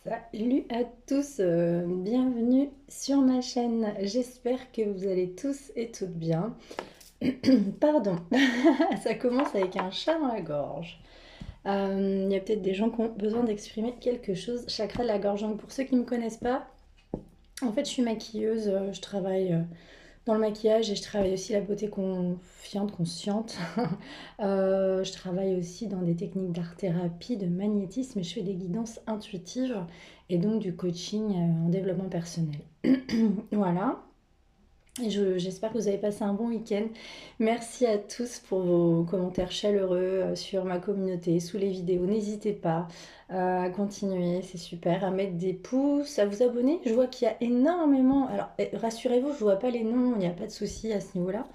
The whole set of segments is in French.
Salut à tous, bienvenue sur ma chaîne. J'espère que vous allez tous et toutes bien. Pardon, ça commence avec un chat dans la gorge. Il y a peut-être des gens qui ont besoin d'exprimer quelque chose. Chakra de la gorge. Donc pour ceux qui ne me connaissent pas, en fait je suis maquilleuse, je travaille dans le maquillage et je travaille aussi la beauté confiante, consciente. Je travaille aussi dans des techniques d'art-thérapie, de magnétisme et je fais des guidances intuitives et donc du coaching en développement personnel. Voilà. Et j'espère que vous avez passé un bon week-end. Merci à tous pour vos commentaires chaleureux sur ma communauté, sous les vidéos. N'hésitez pas à continuer, c'est super, à mettre des pouces, à vous abonner. Je vois qu'il y a énormément... Alors rassurez-vous, je ne vois pas les noms, il n'y a pas de souci à ce niveau-là.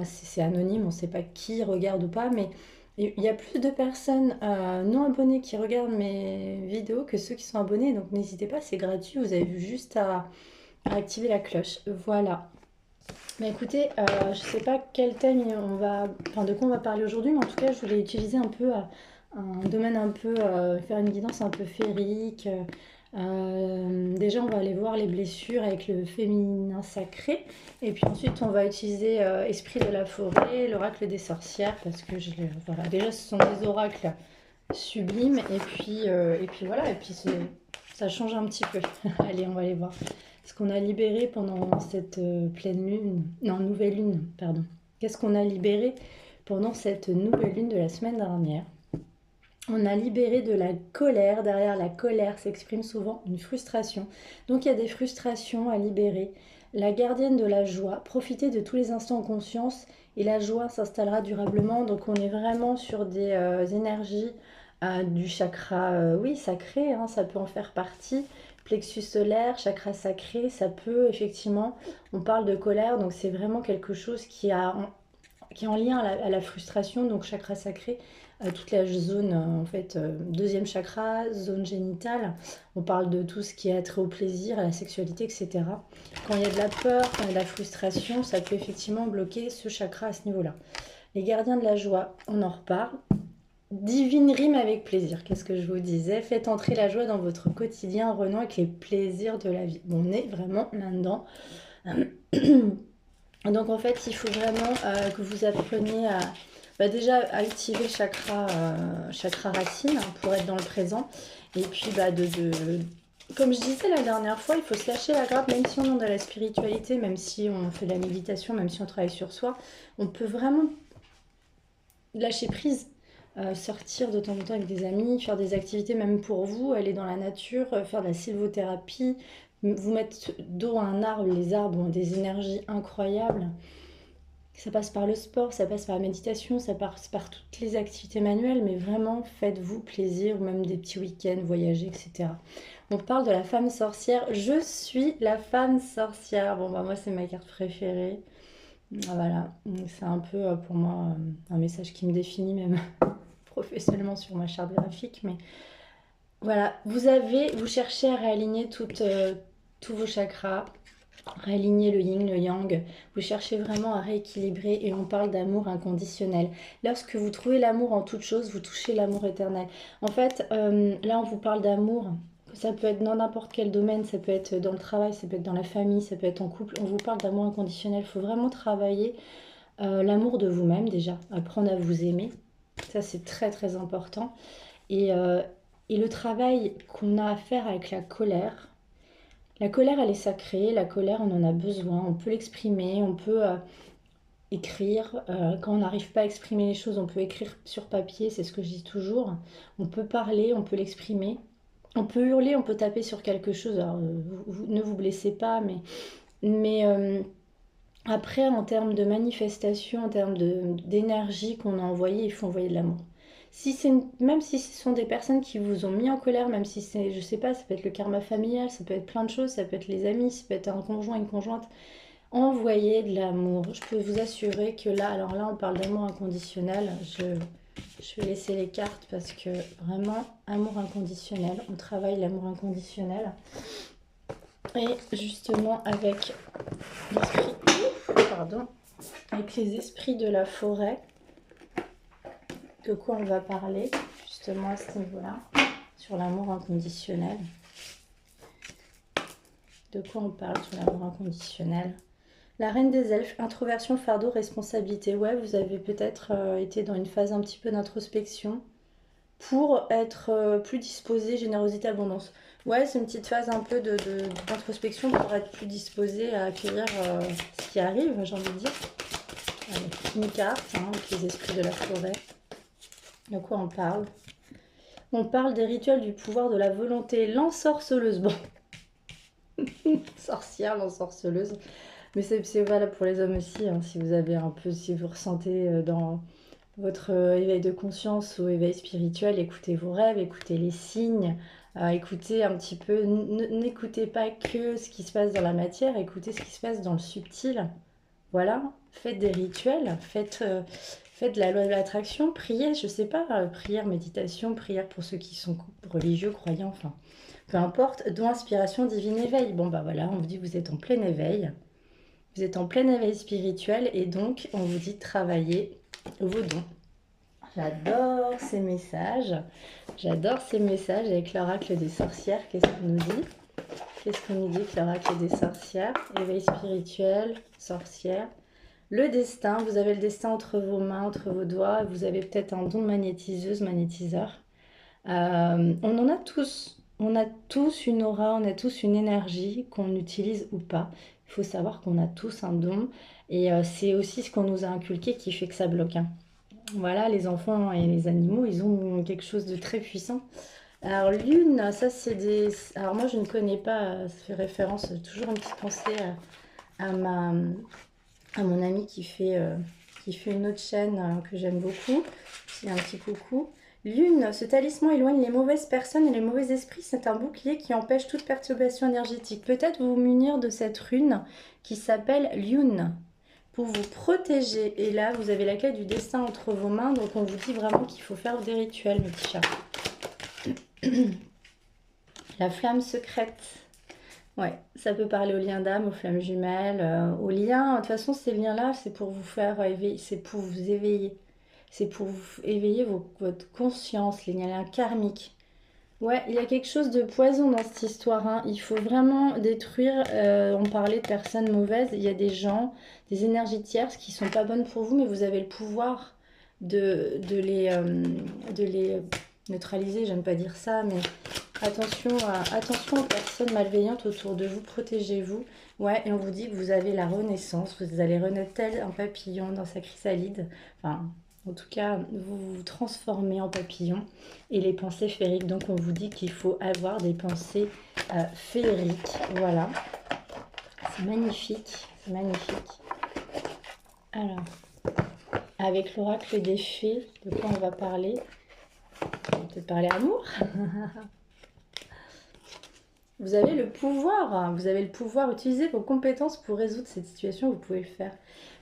C'est anonyme, on ne sait pas qui regarde ou pas, mais il y a plus de personnes non abonnées qui regardent mes vidéos que ceux qui sont abonnés. Donc n'hésitez pas, c'est gratuit, vous avez juste à activer la cloche. Voilà. Mais écoutez, je sais pas quel thème enfin de quoi on va parler aujourd'hui, mais en tout cas, je voulais utiliser un peu un domaine un peu, faire une guidance un peu féerique. Déjà, on va aller voir les blessures avec le féminin sacré, et puis ensuite, on va utiliser Esprit de la forêt, l'oracle des sorcières, parce que voilà, déjà, ce sont des oracles sublimes, et puis voilà, et puis ça change un petit peu. Allez, on va les voir. Ce qu'on a libéré pendant cette pleine lune, non, nouvelle lune, pardon. Qu'est-ce qu'on a libéré pendant cette nouvelle lune de la semaine dernière? On a libéré de la colère. Derrière la colère s'exprime souvent une frustration. Donc il y a des frustrations à libérer. La gardienne de la joie, profitez de tous les instants en conscience et la joie s'installera durablement. Donc on est vraiment sur des énergies du chakra, oui, sacré, hein, ça peut en faire partie. Plexus solaire, chakra sacré, ça peut effectivement, on parle de colère, donc c'est vraiment quelque chose qui est en lien à la frustration, donc chakra sacré, toute la zone, en fait, deuxième chakra, zone génitale. On parle de tout ce qui est attrait au plaisir, à la sexualité, etc. Quand il y a de la peur, quand il y a de la frustration, ça peut effectivement bloquer ce chakra à ce niveau-là. Les gardiens de la joie, on en reparle. Divine rime avec plaisir, qu'est-ce que je vous disais? Faites entrer la joie dans votre quotidien, renouant avec les plaisirs de la vie. On est vraiment là-dedans. Donc en fait, il faut vraiment que vous appreniez à déjà à activer le chakra racine, hein, pour être dans le présent. Et puis comme je disais la dernière fois, il faut se lâcher la grappe, même si on est dans la spiritualité, même si on fait de la méditation, même si on travaille sur soi, on peut vraiment lâcher prise. Sortir de temps en temps avec des amis, faire des activités même pour vous, aller dans la nature, faire de la sylvothérapie, vous mettre dos à un arbre. Les arbres ont des énergies incroyables. Ça passe par le sport, ça passe par la méditation, ça passe par toutes les activités manuelles, mais vraiment faites-vous plaisir, ou même des petits week-ends, voyager, etc. On parle de la femme sorcière. Je suis la femme sorcière. Bon, bah moi, c'est ma carte préférée. Voilà, c'est un peu pour moi un message qui me définit même professionnellement sur ma charte graphique. Mais voilà, vous cherchez à réaligner tous vos chakras, réaligner le yin, le yang. Vous cherchez vraiment à rééquilibrer et on parle d'amour inconditionnel. Lorsque vous trouvez l'amour en toute chose, vous touchez l'amour éternel. En fait, là, on vous parle d'amour. Ça peut être dans n'importe quel domaine, ça peut être dans le travail, ça peut être dans la famille, ça peut être en couple. On vous parle d'amour inconditionnel. Il faut vraiment travailler l'amour de vous-même déjà, apprendre à vous aimer. Ça, c'est très très important. Et, euh, et le travail qu'on a à faire avec la colère, elle est sacrée, la colère, on en a besoin, on peut l'exprimer, on peut écrire. Quand on n'arrive pas à exprimer les choses, on peut écrire sur papier, c'est ce que je dis toujours. On peut parler, on peut l'exprimer. On peut hurler, on peut taper sur quelque chose. Alors, ne vous blessez pas, mais après, en termes de manifestation, en termes d'énergie qu'on a envoyée, il faut envoyer de l'amour. Même si ce sont des personnes qui vous ont mis en colère, même si c'est, je sais pas, ça peut être le karma familial, ça peut être plein de choses, ça peut être les amis, ça peut être un conjoint, une conjointe, envoyez de l'amour. Je peux vous assurer que là, alors là, on parle d'amour inconditionnel. Je vais laisser les cartes parce que vraiment, amour inconditionnel, on travaille l'amour inconditionnel. Et justement, pardon, avec les esprits de la forêt, de quoi on va parler justement à ce niveau-là, sur l'amour inconditionnel. De quoi on parle sur l'amour inconditionnel? La reine des elfes, introversion, fardeau, responsabilité. Ouais, vous avez peut-être été dans une phase un petit peu d'introspection pour être plus disposé, générosité, abondance. Ouais, c'est une petite phase un peu d'introspection pour être plus disposé à accueillir ce qui arrive, j'ai envie de dire. Allez, une carte, hein, avec les esprits de la forêt. De quoi on parle? On parle des rituels du pouvoir de la volonté. L'ensorceleuse. Bon, sorcière, l'ensorceleuse. Mais c'est valable pour les hommes aussi, hein, si vous avez un peu, si vous ressentez dans votre éveil de conscience ou éveil spirituel, écoutez vos rêves, écoutez les signes, écoutez un petit peu, n'écoutez pas que ce qui se passe dans la matière, écoutez ce qui se passe dans le subtil. Voilà, faites des rituels, faites de la loi de l'attraction, priez, je sais pas, prière, méditation, prière pour ceux qui sont religieux, croyants, enfin, peu importe, don, inspiration, divine éveil. Bon bah voilà, on vous dit que vous êtes en plein éveil. Vous êtes en plein éveil spirituel et donc on vous dit de travailler vos dons. J'adore ces messages. J'adore ces messages avec l'oracle des sorcières. Qu'est-ce qu'on nous dit? Qu'est-ce qu'on nous dit que l'oracle des sorcières? Éveil spirituel, sorcière. Le destin, vous avez le destin entre vos mains, entre vos doigts. Vous avez peut-être un don de magnétiseuse, magnétiseur. On en a tous. On a tous une aura, on a tous une énergie qu'on utilise ou pas. Il faut savoir qu'on a tous un don. Et c'est aussi ce qu'on nous a inculqué qui fait que ça bloque, hein. Voilà, les enfants et les animaux, ils ont quelque chose de très puissant. Alors, lune, ça c'est des... Alors moi je ne connais pas, ça fait référence, toujours une petite pensée à mon ami qui fait une autre chaîne que j'aime beaucoup. C'est un petit coucou. Lune, ce talisman éloigne les mauvaises personnes et les mauvais esprits. C'est un bouclier qui empêche toute perturbation énergétique. Peut-être vous munir de cette rune qui s'appelle Lune pour vous protéger. Et là, vous avez la clé du destin entre vos mains. Donc, on vous dit vraiment qu'il faut faire des rituels, mes petits chats. La flamme secrète. Ouais, ça peut parler aux liens d'âme, aux flammes jumelles, aux liens. De toute façon, ces liens-là, c'est pour vous faire éveiller, c'est pour vous éveiller. C'est pour vous éveiller votre conscience, les liens karmiques. Ouais, il y a quelque chose de poison dans cette histoire, hein. Il faut vraiment détruire. On parlait de personnes mauvaises. Il y a des gens, des énergies tierces qui sont pas bonnes pour vous, mais vous avez le pouvoir de les neutraliser. J'aime pas dire ça, mais attention aux personnes malveillantes autour de vous. Protégez-vous. Ouais, et on vous dit que vous avez la renaissance. Vous allez renaître tel un papillon dans sa chrysalide. Enfin, en tout cas, vous vous transformez en papillon et les pensées féeriques. Donc, on vous dit qu'il faut avoir des pensées féeriques. Voilà. C'est magnifique. C'est magnifique. Alors, avec l'oracle des fées, de quoi on va parler? On va peut-être parler amour. Vous avez le pouvoir. Vous avez le pouvoir. Utilisez vos compétences pour résoudre cette situation. Vous pouvez le faire.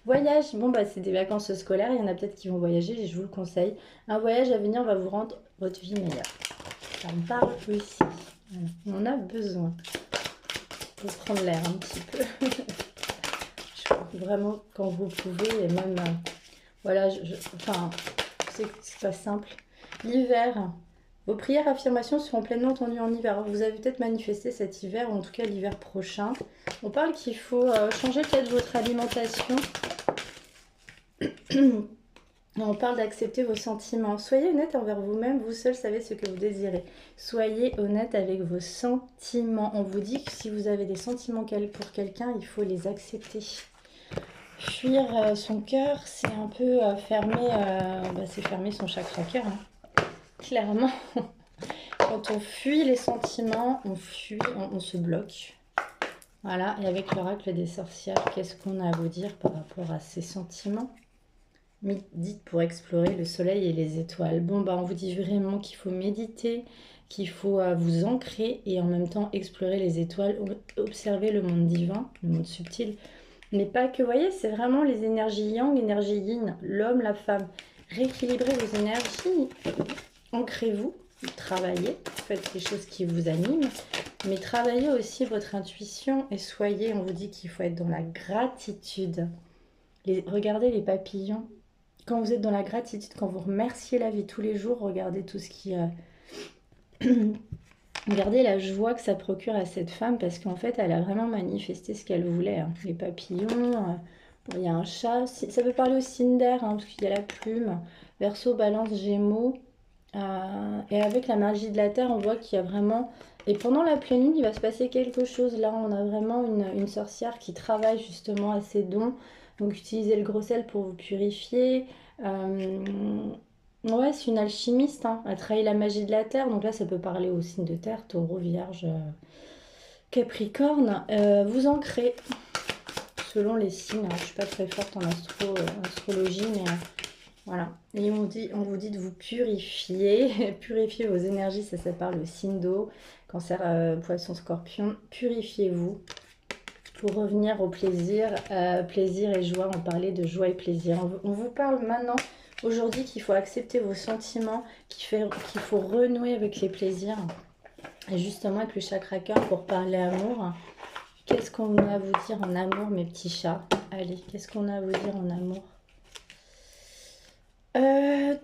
Voyage, bon bah c'est des vacances scolaires, il y en a peut-être qui vont voyager, je vous le conseille. Un voyage à venir va vous rendre votre vie meilleure. Ça me parle aussi. Voilà. On en a besoin. Pour prendre l'air un petit peu. Je crois que vraiment quand vous pouvez, et même voilà, enfin, c'est pas simple. L'hiver. Vos prières affirmations seront pleinement entendues en hiver. Alors, vous avez peut-être manifesté cet hiver, ou en tout cas l'hiver prochain. On parle qu'il faut changer peut-être votre alimentation. On parle d'accepter vos sentiments. Soyez honnête envers vous-même, vous seul savez ce que vous désirez. Soyez honnête avec vos sentiments. On vous dit que si vous avez des sentiments pour quelqu'un, il faut les accepter. Fuir son cœur, c'est un peu c'est fermer son chakra cœur, hein. Clairement. Quand on fuit les sentiments, on se bloque. Voilà, et avec l'oracle des sorcières, qu'est-ce qu'on a à vous dire par rapport à ces sentiments? Dites pour explorer le soleil et les étoiles. Bon, bah on vous dit vraiment qu'il faut méditer, qu'il faut vous ancrer et en même temps explorer les étoiles, observer le monde divin, le monde subtil. Mais pas que, vous voyez, c'est vraiment les énergies yang, énergie yin, l'homme, la femme. Rééquilibrez vos énergies, ancrez-vous, travaillez, faites les choses qui vous animent, mais travaillez aussi votre intuition et soyez, on vous dit qu'il faut être dans la gratitude. Regardez les papillons. Quand vous êtes dans la gratitude, quand vous remerciez la vie tous les jours, regardez tout ce qui Regardez la joie que ça procure à cette femme parce qu'en fait, elle a vraiment manifesté ce qu'elle voulait, hein. Les papillons, il y a un chat. Ça peut parler au signe d'air, hein, parce qu'il y a la plume. Verseau, balance, gémeaux. Et avec la magie de la terre, on voit qu'il y a vraiment... Et pendant la pleine lune, il va se passer quelque chose. Là, on a vraiment une sorcière qui travaille justement à ses dons. Donc, utilisez le gros sel pour vous purifier. Euh, Ouais, c'est une alchimiste, hein. Elle trahit la magie de la terre. Donc là, ça peut parler aux signes de terre, taureau, vierge, capricorne. Vous ancrez selon les signes, hein. Je ne suis pas très forte en astrologie, mais voilà. Et on vous dit de vous purifier. Purifier vos énergies, ça parle au signe d'eau. Cancer, poisson, scorpion. Purifiez-vous pour revenir au plaisir. Plaisir et joie, on parlait de joie et plaisir. On vous parle maintenant, aujourd'hui, qu'il faut accepter vos sentiments, qu'il faut renouer avec les plaisirs. Et justement, avec le chakra cœur, pour parler amour, qu'est-ce qu'on a à vous dire en amour, mes petits chats? Allez, qu'est-ce qu'on a à vous dire en amour?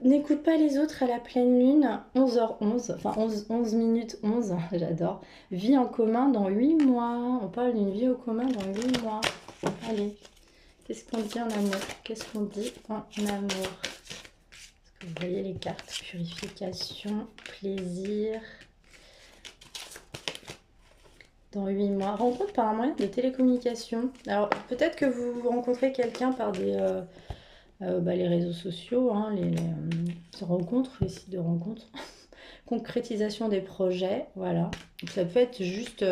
N'écoute pas les autres à la pleine lune, 11h11, enfin 11 minutes 11, j'adore. Vie en commun dans 8 mois. On parle d'une vie au commun dans 8 mois. Allez, qu'est-ce qu'on dit en amour? Qu'est-ce qu'on dit en amour? Est-ce que vous voyez les cartes? Purification, plaisir. Dans 8 mois. Rencontre par un moyen de télécommunication. Alors, peut-être que vous rencontrez quelqu'un par les réseaux sociaux, hein, les rencontres, les sites de rencontres. Concrétisation des projets, voilà. Donc, ça peut être juste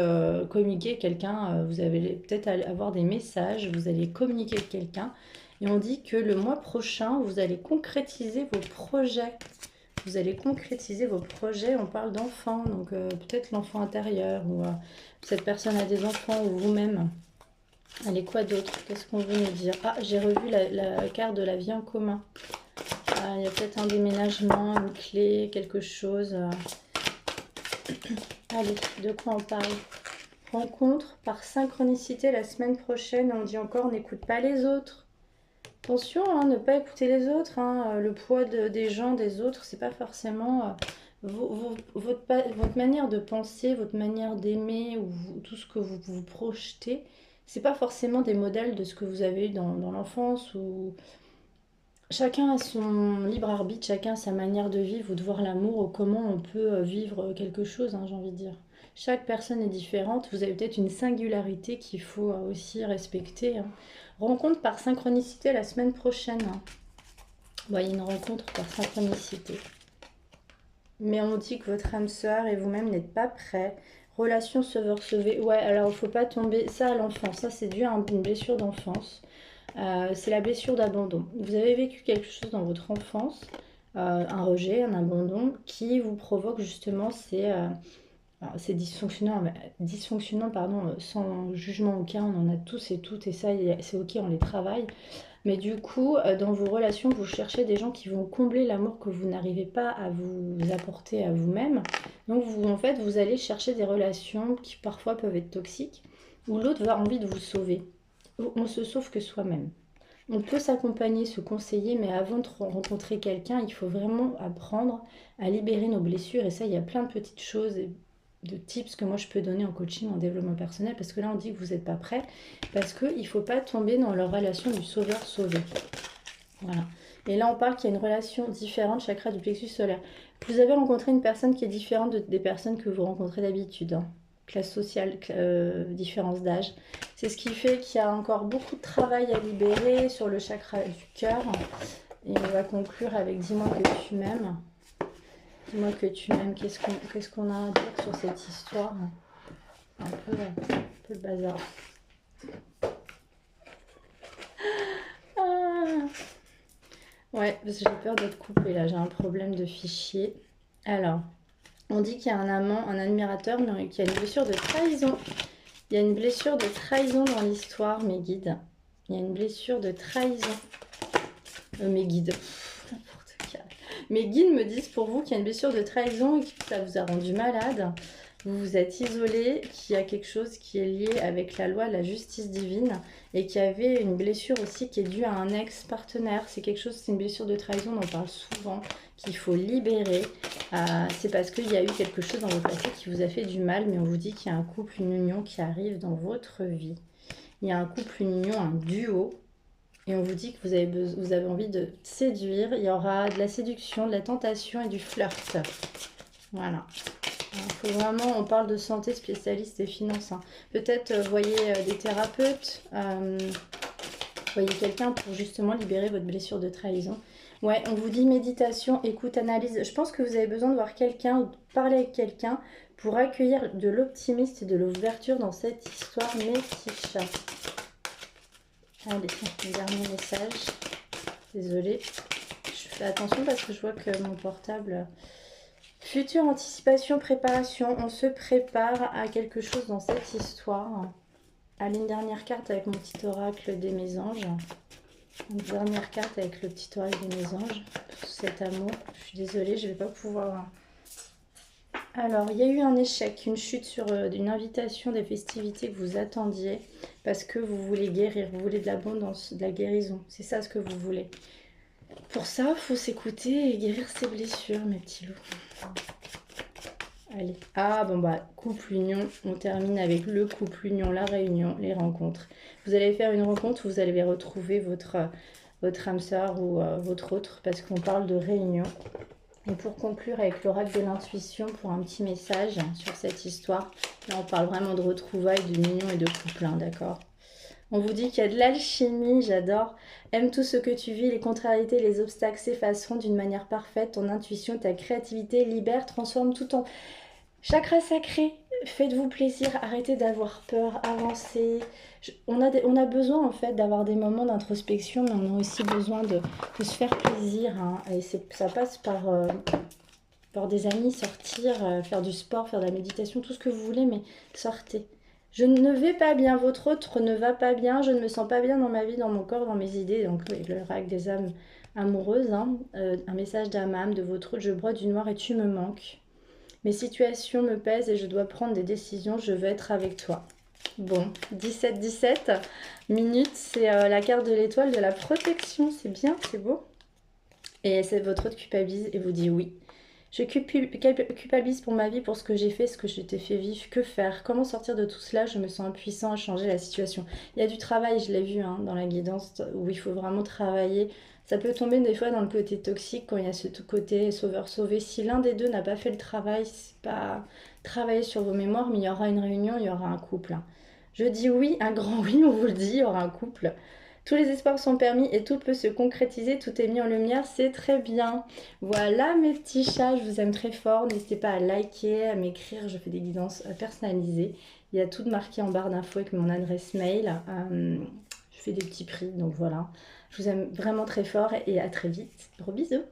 communiquer quelqu'un, vous allez peut-être avoir des messages, vous allez communiquer avec quelqu'un. Et on dit que le mois prochain, vous allez concrétiser vos projets. Vous allez concrétiser vos projets, on parle d'enfants, donc peut-être l'enfant intérieur, ou cette personne a des enfants, ou vous-même. Allez, quoi d'autre? Qu'est-ce qu'on veut nous dire? Ah, j'ai revu la carte de la vie en commun. Ah, il y a peut-être un déménagement, une clé, quelque chose. Allez, de quoi on parle? Rencontre par synchronicité la semaine prochaine. On dit encore, n'écoute pas les autres. Attention, hein, ne pas écouter les autres, hein. Le poids des gens, des autres, c'est pas forcément votre manière de penser, votre manière d'aimer ou tout ce que vous projetez. C'est pas forcément des modèles de ce que vous avez eu dans l'enfance ou chacun a son libre arbitre, chacun a sa manière de vivre ou de voir l'amour ou comment on peut vivre quelque chose, hein, j'ai envie de dire. Chaque personne est différente, vous avez peut-être une singularité qu'il faut aussi respecter, hein. Rencontre par synchronicité la semaine prochaine, hein. Bon, il y a une rencontre par synchronicité. Mais on dit que votre âme sœur et vous-même n'êtes pas prêts. Relation sauveur-sauvé. Ouais, alors il ne faut pas tomber ça à l'enfance. Ça, c'est dû à une blessure d'enfance. C'est la blessure d'abandon. Vous avez vécu quelque chose dans votre enfance, un rejet, un abandon, qui vous provoque justement ces dysfonctionnements, pardon, sans jugement aucun. On en a tous et toutes, et ça, c'est ok, on les travaille. Mais du coup, dans vos relations, vous cherchez des gens qui vont combler l'amour que vous n'arrivez pas à vous apporter à vous-même. Donc, en fait, vous allez chercher des relations qui parfois peuvent être toxiques, où l'autre va envie de vous sauver. On se sauve que soi-même. On peut s'accompagner, se conseiller, mais avant de rencontrer quelqu'un, il faut vraiment apprendre à libérer nos blessures. Et ça, il y a plein de petites choses, de tips que moi je peux donner en coaching, en développement personnel, parce que là on dit que vous n'êtes pas prêt, parce qu'il ne faut pas tomber dans leur relation du sauveur-sauvé. Voilà. Et là on parle qu'il y a une relation différente, chakra du plexus solaire. Vous avez rencontré une personne qui est différente des personnes que vous rencontrez d'habitude, hein. Classe sociale, différence d'âge. C'est ce qui fait qu'il y a encore beaucoup de travail à libérer sur le chakra du cœur. Et on va conclure avec dis-moi que tu m'aimes. Dis-moi que tu m'aimes. Qu'est-ce qu'on a à dire sur cette histoire? Un peu le bazar. Ah. Ouais, parce que j'ai peur d'être coupée là. J'ai un problème de fichier. Alors, on dit qu'il y a un amant, un admirateur, mais qu'il y a une blessure de trahison. Il y a une blessure de trahison dans l'histoire, mes guides. Il y a une blessure de trahison. Mes guides. N'importe quoi. Mes guides me disent pour vous qu'il y a une blessure de trahison et que ça vous a rendu malade. Vous vous êtes isolé, qu'il y a quelque chose qui est lié avec la loi, la justice divine, et qu'il y avait une blessure aussi qui est due à un ex-partenaire. C'est quelque chose, c'est une blessure de trahison, on en parle souvent, qu'il faut libérer. C'est parce qu'il y a eu quelque chose dans votre passé qui vous a fait du mal, mais on vous dit qu'il y a un couple, une union qui arrive dans votre vie. Il y a un couple, une union, un duo. Et on vous dit que vous avez envie de séduire. Il y aura de la séduction, de la tentation et du flirt. Voilà. Faut vraiment, on parle de santé, spécialiste et finances. Hein. Peut-être voyez des thérapeutes, voyez quelqu'un pour justement libérer votre blessure de trahison. Ouais, on vous dit méditation, écoute, analyse. Je pense que vous avez besoin de voir quelqu'un ou de parler avec quelqu'un pour accueillir de l'optimisme et de l'ouverture dans cette histoire, mes petits chats. Allez, le dernier message. Désolée. Je fais attention parce que je vois que mon portable... Future anticipation, préparation. On se prépare à quelque chose dans cette histoire. Allez, une dernière carte avec mon petit oracle des mésanges. Une dernière carte avec le petit oracle des mésanges. Pour cet amour. Je suis désolée, je ne vais pas pouvoir... Alors, il y a eu un échec, une chute sur une invitation des festivités que vous attendiez parce que vous voulez guérir, vous voulez de l'abondance, de la guérison. C'est ça ce que vous voulez. Pour ça, il faut s'écouter et guérir ses blessures, mes petits loups. Allez. Ah, bon bah, couple union. On termine avec le couple union, la réunion, les rencontres. Vous allez faire une rencontre, vous allez retrouver votre âme sœur ou votre autre parce qu'on parle de réunion. Et pour conclure avec l'oracle de l'intuition, pour un petit message sur cette histoire, là on parle vraiment de retrouvailles, de union et de couple, hein, d'accord ? On vous dit qu'il y a de l'alchimie, j'adore. Aime tout ce que tu vis, les contrariétés, les obstacles s'effaceront d'une manière parfaite. Ton intuition, ta créativité libère, transforme tout en chakra sacré. Faites-vous plaisir, arrêtez d'avoir peur, avancez. On a besoin en fait d'avoir des moments d'introspection, mais on a aussi besoin de se faire plaisir. Hein. Et ça passe par des amis, sortir, faire du sport, faire de la méditation, tout ce que vous voulez, mais sortez. Je ne vais pas bien, votre autre ne va pas bien, je ne me sens pas bien dans ma vie, dans mon corps, dans mes idées. Donc le rack des âmes amoureuses, hein, un message d'âme à âme de votre autre, je broie du noir et tu me manques. Mes situations me pèsent et je dois prendre des décisions, je veux être avec toi. Bon, 17 minutes, c'est la carte de l'étoile de la protection, c'est bien, c'est beau. Et c'est votre autre culpabilise et vous dit oui. Je culpabilise pour ma vie, pour ce que j'ai fait, ce que je t'ai fait vivre. Que faire? Comment sortir de tout cela? Je me sens impuissant à changer la situation. Il y a du travail, je l'ai vu hein, dans la guidance, où il faut vraiment travailler. Ça peut tomber des fois dans le côté toxique quand il y a ce côté sauveur-sauvé. Si l'un des deux n'a pas fait le travail, c'est pas travailler sur vos mémoires, mais il y aura une réunion, il y aura un couple. Hein. Je dis oui, un grand oui, on vous le dit, il y aura un couple. Tous les espoirs sont permis et tout peut se concrétiser, tout est mis en lumière, c'est très bien. Voilà mes petits chats, je vous aime très fort. N'hésitez pas à liker, à m'écrire, je fais des guidances personnalisées. Il y a tout marqué en barre d'infos avec mon adresse mail. Je fais des petits prix, donc voilà. Je vous aime vraiment très fort et à très vite. Gros bisous.